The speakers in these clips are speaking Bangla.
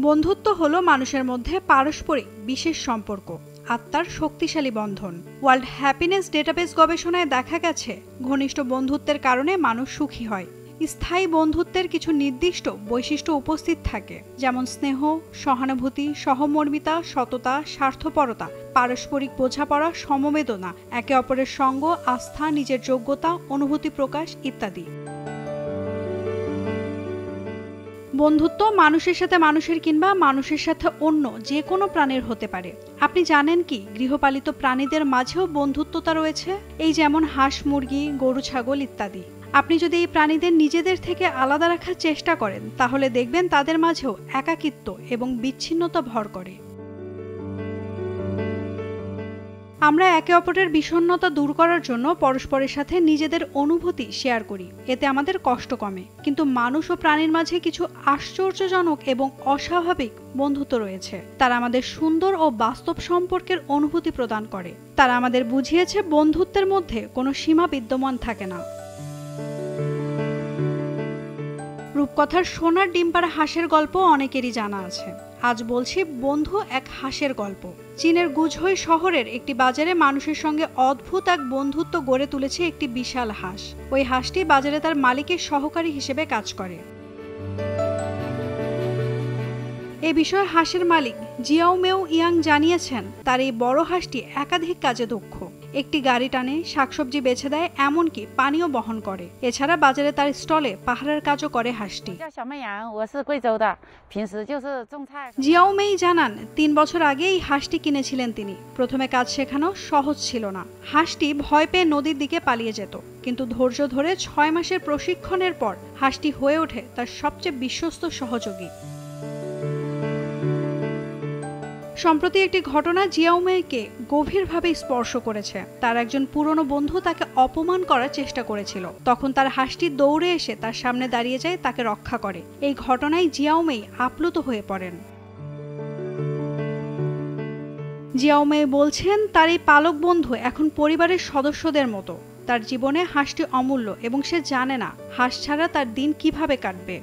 বন্ধুত্ব হলো মানুষের মধ্যে পারস্পরিক বিশেষ সম্পর্ক, আত্মার শক্তিশালী বন্ধন। ওয়ার্ল্ড হ্যাপিনেস ডেটাবেস গবেষণায় দেখা গেছে, ঘনিষ্ঠ বন্ধুত্বের কারণে মানুষ সুখী হয়। স্থায়ী বন্ধুত্বের কিছু নির্দিষ্ট বৈশিষ্ট্য উপস্থিত থাকে, যেমন স্নেহ, সহানুভূতি, সহমর্মিতা, সততা, স্বার্থপরতা, পারস্পরিক বোঝাপড়া, সমবেদনা, একে অপরের সঙ্গ, আস্থা, নিজের যোগ্যতা, অনুভূতি প্রকাশ ইত্যাদি। বন্ধুত্ব মানুষের সাথে মানুষের কিংবা মানুষের সাথে অন্য যে কোনো প্রাণীর হতে পারে। আপনি জানেন কি, গৃহপালিত প্রাণীদের মাঝেও বন্ধুত্বতা রয়েছে, এই যেমন হাঁস, মুরগি, গরু, ছাগল ইত্যাদি। আপনি যদি এই প্রাণীদের নিজেদের থেকে আলাদা রাখার চেষ্টা করেন, তাহলে দেখবেন তাদের মাঝেও একাকিত্ব এবং বিচ্ছিন্নতা ভর করে। আমরা একে অপরের বিষণ্ণতা দূর করার জন্য পরস্পরের সাথে নিজেদের অনুভূতি শেয়ার করি, এতে আমাদের কষ্ট কমে। কিন্তু মানুষ ও প্রাণীর মাঝে কিছু আশ্চর্যজনক এবং অস্বাভাবিক বন্ধুত্ব রয়েছে। তারা আমাদের সুন্দর ও বাস্তব সম্পর্কের অনুভূতি প্রদান করে। তারা আমাদের বুঝিয়েছে বন্ধুত্বের মধ্যে কোনো সীমা বিদ্যমান থাকে না। রূপকথার সোনার ডিম পাড়া হাঁসের গল্প অনেকেরই জানা আছে। আজ বলছি বন্ধু এক হাঁসের গল্প। চীনের গুঝই শহরের একটি বাজারে মানুষের সঙ্গে অদ্ভুত এক বন্ধুত্ব গড়ে তুলেছে একটি বিশাল হাঁস। ওই হাঁসটি বাজারে তার মালিকের সহকারী হিসেবে কাজ করে। এ বিষয়ে হাঁসের মালিক জিয়াও মেও ইয়াং জানিয়েছেন, তার এই বড় হাঁসটি একাধিক কাজে দক্ষ। একটি গাড়ি টানে, শাকসবজি বেছে দেয়, এমনকি পানিও বহন করে। এছাড়া বাজারে তার স্টলে পাহারার কাজও করে হাঁসটি। জিয়াও মেই জানান, 3 বছর আগে এই হাঁসটি কিনেছিলেন তিনি। প্রথমে কাজ শেখানো সহজ ছিল না। হাঁসটি ভয় পেয়ে নদীর দিকে পালিয়ে যেত, কিন্তু ধৈর্য ধরে 6 মাসের প্রশিক্ষণের পর হাঁসটি হয়ে ওঠে তার সবচেয়ে বিশ্বস্ত সহযোগী। সম্প্রতি একটি ঘটনা জিয়াও মেইকে গভীরভাবে স্পর্শ করেছে। তার একজন পুরনো বন্ধু তাকে অপমান করার চেষ্টা করেছিল। তখন তার হাঁসটি দৌড়ে এসে তার সামনে দাঁড়িয়ে যায়, তাকে রক্ষা করে। এই ঘটনায় জিয়াও মেই আপ্লুত হয়ে পড়েন। জিয়াও মেই বলছেন, তার এই পালক বন্ধু এখন পরিবারের সদস্যদের মতো। তার জীবনে হাঁসটি অমূল্য এবং সে জানে না হাঁস ছাড়া তার দিন কিভাবে কাটবে।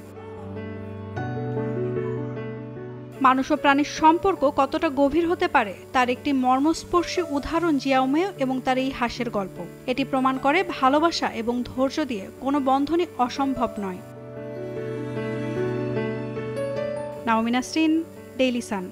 মানুষ ও প্রাণীর সম্পর্ক কতটা গভীর হতে পারে তার একটি মর্মস্পর্শী উদাহরণ জিয়াও মেই এবং তার এই হাঁসের গল্প। এটি প্রমাণ করে ভালোবাসা এবং ধৈর্য দিয়ে কোনো বন্ধনই অসম্ভব নয়। Naomi Nasrin, Daily Sun.